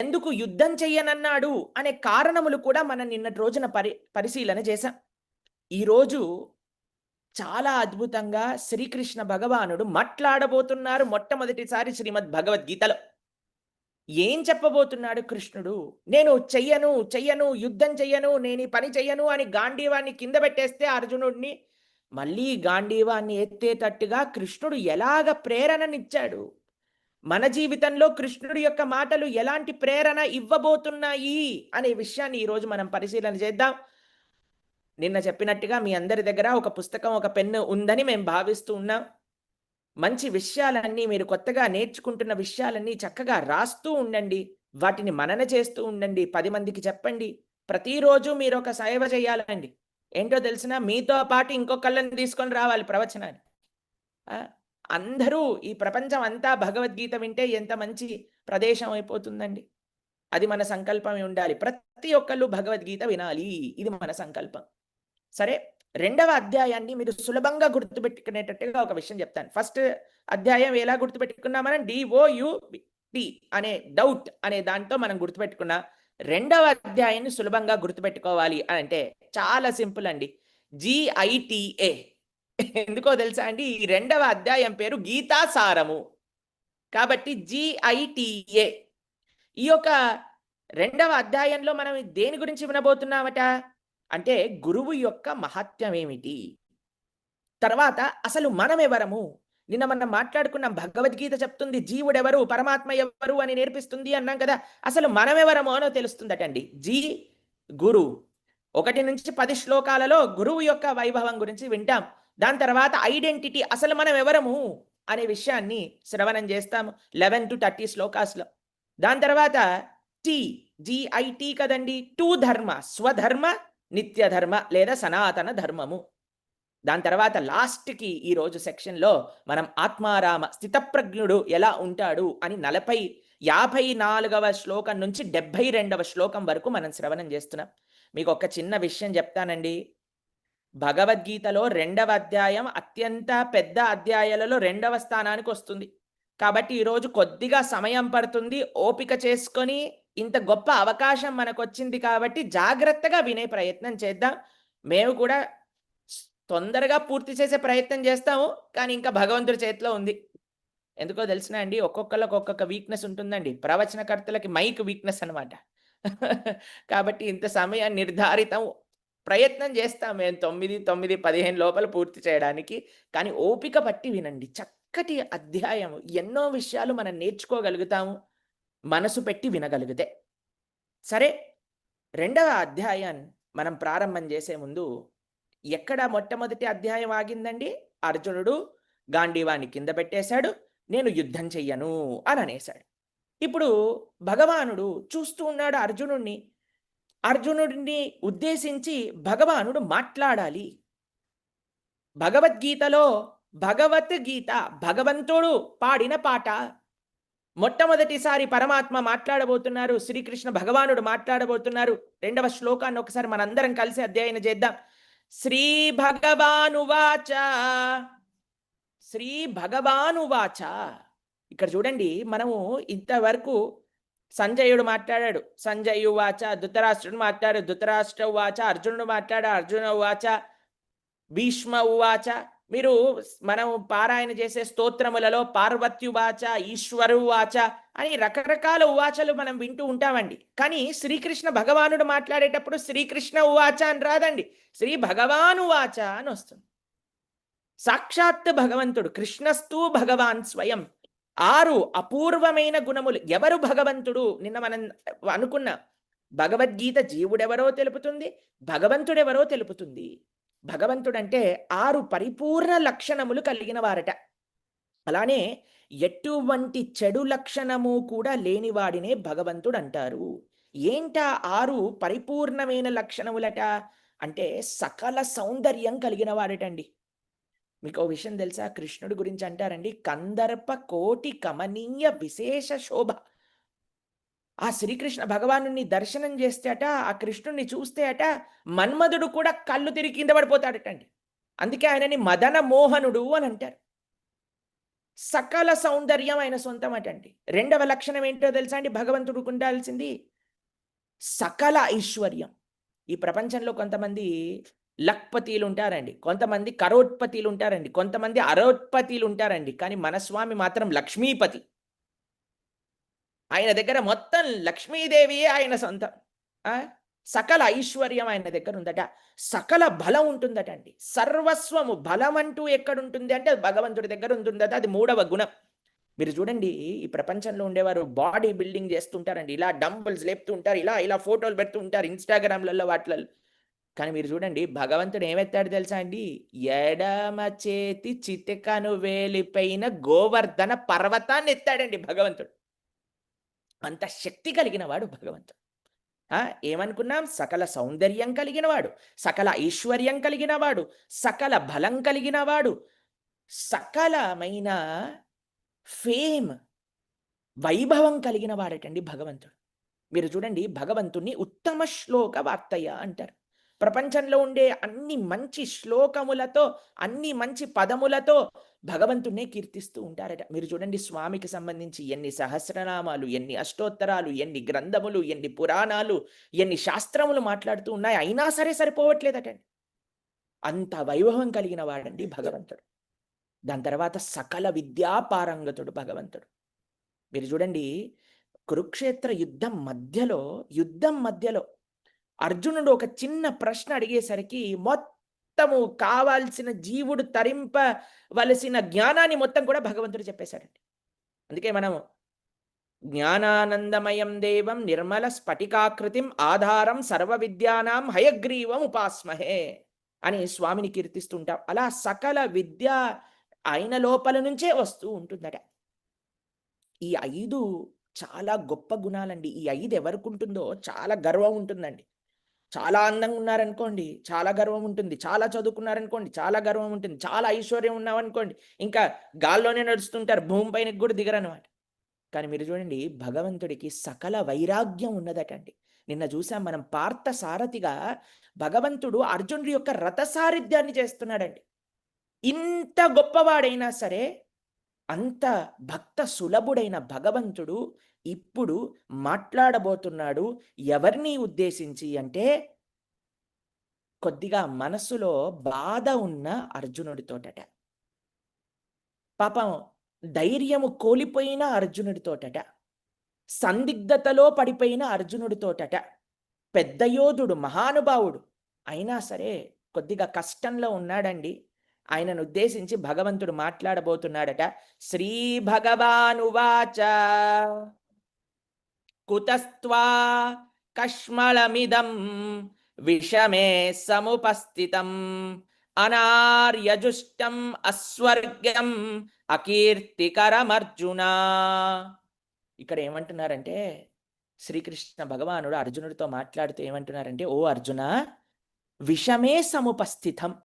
ఎందుకు యుద్ధం చెయ్యనన్నాడు అనే కారణములు కూడా మనం నిన్నటి రోజున పరిశీలన చేశాం. ఈరోజు చాలా అద్భుతంగా శ్రీకృష్ణ భగవానుడు మాట్లాడబోతున్నారు మొట్టమొదటిసారి శ్రీమద్ భగవద్గీతలో. ఏం చెప్పబోతున్నాడు కృష్ణుడు? నేను చెయ్యను, యుద్ధం చెయ్యను, నేను ఈ పని చెయ్యను అని గాంధీవాన్ని కింద పెట్టేస్తే అర్జునుడిని మళ్ళీ గాంధీవాన్ని ఎత్తేటట్టుగా కృష్ణుడు ఎలాగ ప్రేరణనిచ్చాడు? మన జీవితంలో కృష్ణుడి యొక్క మాటలు ఎలాంటి ప్రేరణ ఇవ్వబోతున్నాయి అనే విషయాన్ని ఈరోజు మనం పరిశీలన చేద్దాం. నిన్న చెప్పినట్టుగా మీ అందరి దగ్గర ఒక పుస్తకం, ఒక పెన్ను ఉందని మేము భావిస్తూ ఉన్నాం. మంచి విషయాలన్నీ, మీరు కొత్తగా నేర్చుకుంటున్న విషయాలన్నీ చక్కగా రాస్తూ ఉండండి. వాటిని మనన చేస్తూ ఉండండి. 10 మందికి చెప్పండి. ప్రతిరోజు మీరు ఒక సేవ చేయాలండి. ఏంటో తెలిసినా మీతో పాటు ఇంకొకళ్ళని తీసుకొని రావాలి ప్రవచనాన్ని. అందరూ ఈ ప్రపంచం అంతా భగవద్గీత వింటే ఎంత మంచి ప్రదేశం అయిపోతుందండి. అది మన సంకల్పమే ఉండాలి. ప్రతి ఒక్కళ్ళు భగవద్గీత వినాలి. ఇది మన సంకల్పం. సరే, రెండవ అధ్యాయాన్ని మీరు సులభంగా గుర్తుపెట్టుకునేటట్టుగా ఒక విషయం చెప్తాను. ఫస్ట్ అధ్యాయం ఎలా గుర్తుపెట్టుకున్నాం మనం? DOUT అనే డౌట్ అనే దాంతో మనం గుర్తుపెట్టుకున్నా. రెండవ అధ్యాయాన్ని సులభంగా గుర్తుపెట్టుకోవాలి అని అంటే చాలా సింపుల్ అండి. GITA. ఎందుకో తెలుసా అండి? ఈ రెండవ అధ్యాయం పేరు గీతా సారము. కాబట్టి GITA. ఈ యొక్క రెండవ అధ్యాయంలో మనం దేని గురించి వినబోతున్నామట అంటే గురువు యొక్క మహత్యం ఏమిటి, తర్వాత అసలు మనం ఎవరము. నిన్న మనం మాట్లాడుకున్నాం, భగవద్గీత చెప్తుంది జీవుడెవరు, పరమాత్మ ఎవరు అని నేర్పిస్తుంది అన్నాం కదా. అసలు మనం ఎవరమో అనో తెలుస్తుందటండి. గురు 1 నుంచి 10 శ్లోకాలలో గురువు యొక్క వైభవం గురించి వింటాం. దాని తర్వాత ఐడెంటిటీ, అసలు మనం ఎవరము అనే విషయాన్ని శ్రవణం చేస్తాము 11 to 30 శ్లోకాస్లో. దాని తర్వాత GIT కదండి, 2 ధర్మ, స్వధర్మ, నిత్యధర్మ లేదా సనాతన ధర్మము. దాని తర్వాత లాస్ట్కి ఈరోజు సెక్షన్లో మనం ఆత్మారామ స్థితప్రజ్ఞుడు ఎలా ఉంటాడు అని 54వ శ్లోకం నుంచి 72వ శ్లోకం వరకు మనం శ్రవణం చేస్తున్నాం. మీకు ఒక చిన్న విషయం చెప్తానండి. భగవద్గీతలో 2వ అధ్యాయం అత్యంత పెద్ద అధ్యాయాలలో 2వ స్థానానికి వస్తుంది. కాబట్టి ఈరోజు కొద్దిగా సమయం పడుతుంది. ఓపిక చేసుకొని, ఇంత గొప్ప అవకాశం మనకు వచ్చింది కాబట్టి జాగ్రత్తగా వినే ప్రయత్నం చేద్దాం. మేము కూడా తొందరగా పూర్తి చేసే ప్రయత్నం చేస్తాము, కానీ ఇంకా భగవంతుడి చేతిలో ఉంది. ఎందుకో తెలిసినా అండి, ఒక్కొక్కళ్ళకి ఒక్కొక్క వీక్నెస్ ఉంటుందండి. ప్రవచనకర్తలకి మైక్ వీక్నెస్ అనమాట. కాబట్టి ఇంత సమయం నిర్ధారితం ప్రయత్నం చేస్తాం మేము 9:15 లోపల పూర్తి చేయడానికి. కానీ ఓపిక పట్టి వినండి. చక్కటి అధ్యాయం, ఎన్నో విషయాలు మనం నేర్చుకోగలుగుతాము మనసు పెట్టి వినగలిగితే. సరే, 2వ అధ్యాయాన్ని మనం ప్రారంభం చేసే ముందు ఎక్కడ మొట్టమొదటి అధ్యాయం ఆగిందండి? అర్జునుడు గాంధీవాన్ని కింద పెట్టేశాడు, నేను యుద్ధం చెయ్యను అని అనేశాడు. ఇప్పుడు భగవానుడు చూస్తూ ఉన్నాడు అర్జునుడిని. అర్జునుడిని ఉద్దేశించి భగవానుడు మాట్లాడాలి. భగవద్గీతలో భగవద్గీత భగవంతుడు పాడిన పాట. మొట్టమొదటిసారి పరమాత్మ మాట్లాడబోతున్నారు, శ్రీకృష్ణ భగవానుడు మాట్లాడబోతున్నారు. 2వ శ్లోకాన్ని ఒకసారి మనందరం కలిసి అధ్యయనం చేద్దాం. శ్రీ భగవానువాచ. శ్రీ భగవానువాచ. ఇక్కడ చూడండి, మనము ఇంతవరకు సంజయుడు మాట్లాడాడు, సంజయ్ ఉవాచ. ధృతరాష్ట్రుడు మాట్లాడాడు, ధృతరాష్ట్ర ఉవాచ. అర్జునుడు మాట్లాడాడు, అర్జున ఉవాచ. భీష్మ ఉవాచ. మీరు మనం పారాయణ చేసే స్తోత్రములలో పార్వత్యువాచ, ఈశ్వరువాచ అని రకరకాల ఉవాచలు మనం వింటూ ఉంటామండి. కానీ శ్రీకృష్ణ భగవానుడు మాట్లాడేటప్పుడు శ్రీకృష్ణ ఉవాచ అని రాదండి, శ్రీ భగవానువాచ అని వస్తుంది. సాక్షాత్ భగవంతుడు, కృష్ణస్తు భగవాన్ స్వయం. 6 అపూర్వమైన గుణములు. ఎవరు భగవంతుడు? నిన్న మనం అనుకున్న భగవద్గీత జీవుడెవరో తెలుపుతుంది, భగవంతుడెవరో తెలుపుతుంది. భగవంతుడంటే 6 పరిపూర్ణ లక్షణములు కలిగిన వారట. అలానే ఎటువంటి చెడు లక్షణము కూడా లేనివాడినే భగవంతుడు అంటారు. ఏంటా 6 పరిపూర్ణమైన లక్షణములట అంటే సకల సౌందర్యం కలిగిన వాడటండి. మీకు ఓ విషయం తెలుసా? కృష్ణుడి గురించి అంటారండి, కందర్ప కోటి కమనీయ విశేష శోభ. ఆ శ్రీకృష్ణ భగవాను దర్శనం చేస్తే అట, ఆ కృష్ణుడిని చూస్తే అట, మన్మధుడు కూడా కళ్ళు తిరిగి కింద పడిపోతాడటండి. అందుకే ఆయనని మదన మోహనుడు అని అంటారు. సకల సౌందర్యం ఆయన సొంతమటండి. రెండవ లక్షణం ఏంటో తెలుసా అండి భగవంతుడికి ఉండాల్సింది? సకల ఐశ్వర్యం. ఈ ప్రపంచంలో కొంతమంది లక్పతీలుంటారండి. కొంతమంది కరోడ్పతీలుంటారండి. కొంతమంది అరోడ్పతీలుంటారండి. కానీ మన స్వామి మాత్రం లక్ష్మీపతి. ఆయన దగ్గర మొత్తం లక్ష్మీదేవియే ఆయన సొంతం. ఆ! సకల ఐశ్వర్యం ఆయన దగ్గరుందట. సకల బలం ఉంటుందటండి. సర్వస్వము బలమంటూ ఎక్కడుంటుంది అంటే అది భగవంతుడి దగ్గర ఉంటుందట. అది మూడవ గుణం. మీరు చూడండి ఈ ప్రపంచంలో ఉండేవారు బాడీ బిల్డింగ్ చేస్తుంటారండి. ఇలా డంబెల్స్ లేపుతూ ఉంటారు. ఇలా ఇలా ఫోటోలు పెడుతూ ఉంటారు ఇన్‌స్టాగ్రామ్‌లలో వాటిలలో. కానీ మీరు చూడండి భగవంతుడు ఏమెత్తాడు తెలుసా అండి? ఎడమ చేతి చిటికను వేలిపైన గోవర్ధన పర్వతాన్ని ఎత్తాడండి భగవంతుడు. అంత శక్తి కలిగిన వాడు భగవంతుడు. ఆ! ఏమనుకున్నాం? సకల సౌందర్యం కలిగినవాడు, సకల ఐశ్వర్యం కలిగినవాడు, సకల బలం కలిగినవాడు, సకలమైన ఫేమ్, వైభవం కలిగిన వాడటండి భగవంతుడు. మీరు చూడండి భగవంతుడిని ఉత్తమ శ్లోక వార్తయ అంటారు. ప్రపంచంలో ఉండే అన్ని మంచి శ్లోకములతో, అన్ని మంచి పదములతో భగవంతుడినే కీర్తిస్తూ ఉంటారట. మీరు చూడండి స్వామికి సంబంధించి ఎన్ని సహస్రనామాలు, ఎన్ని అష్టోత్తరాలు, ఎన్ని గ్రంథములు, ఎన్ని పురాణాలు, ఎన్ని శాస్త్రములు మాట్లాడుతూ ఉన్నాయి. అయినా సరే సరిపోవట్లేదటండి. అంత వైభవం కలిగిన వాడండి భగవంతుడు. దాని తర్వాత సకల విద్యా పారంగతుడు భగవంతుడు. మీరు చూడండి కురుక్షేత్ర యుద్ధం మధ్యలో అర్జునుడు ఒక చిన్న ప్రశ్న అడిగేసరికి మొత్తము కావాల్సిన జీవుడు తరింపవలసిన జ్ఞానాన్ని మొత్తం కూడా భగవంతుడు చెప్పేశాడండి. అందుకే మనం జ్ఞానానందమయం దేవం నిర్మల స్ఫటికాకృతిం ఆధారం సర్వ విద్యానాం హయగ్రీవం ఉపాస్మహే అని స్వామిని కీర్తిస్తుంటాం. అలా సకల విద్య ఆయన లోపల నుంచే వస్తూ ఉంటుందట. ఈ 5 చాలా గొప్ప గుణాలండి. ఈ 5 ఎవరికుంటుందో చాలా గర్వం ఉంటుందండి. చాలా అందంగా ఉన్నారనుకోండి, చాలా గర్వం ఉంటుంది. చాలా చదువుకున్నారనుకోండి, చాలా గర్వం ఉంటుంది. చాలా ఐశ్వర్యం ఉన్నామనుకోండి, ఇంకా గాల్లోనే నడుస్తుంటారు. భూమి పైనకి కూడా దిగరనమాట. కానీ మీరు చూడండి భగవంతుడికి సకల వైరాగ్యం ఉన్నదటండి. నిన్న చూసాం మనం పార్థసారథిగా భగవంతుడు అర్జునుడి యొక్క రథసారథ్యాన్ని చేస్తున్నాడండి. ఇంత గొప్పవాడైనా సరే, అంత భక్త సులభుడైన భగవంతుడు ఇప్పుడు మాట్లాడబోతున్నాడు. ఎవరిని ఉద్దేశించి అంటే, కొద్దిగా మనస్సులో బాధ ఉన్న అర్జునుడితోటట. పాపం ధైర్యము కోల్పోయిన అర్జునుడితోటట. సందిగ్ధతలో పడిపోయిన అర్జునుడితోటట. పెద్ద యోధుడు, మహానుభావుడు. అయినా సరే కొద్దిగా కష్టంలో ఉన్నాడండి. ఆయనను ఉద్దేశించి భగవంతుడు మాట్లాడబోతున్నాడట. శ్రీ భగవానువాచ కుతస్త్వా కష్మళమిదం విషమే సముపస్థితం అనార్యజుష్టం అస్వర్గం అకీర్తికరమర్జున. ఇక్కడ ఏమంటున్నారంటే శ్రీకృష్ణ భగవానుడు అర్జునుడితో మాట్లాడుతూ ఏమంటున్నారంటే, ఓ అర్జున, విషమే సముపస్థితం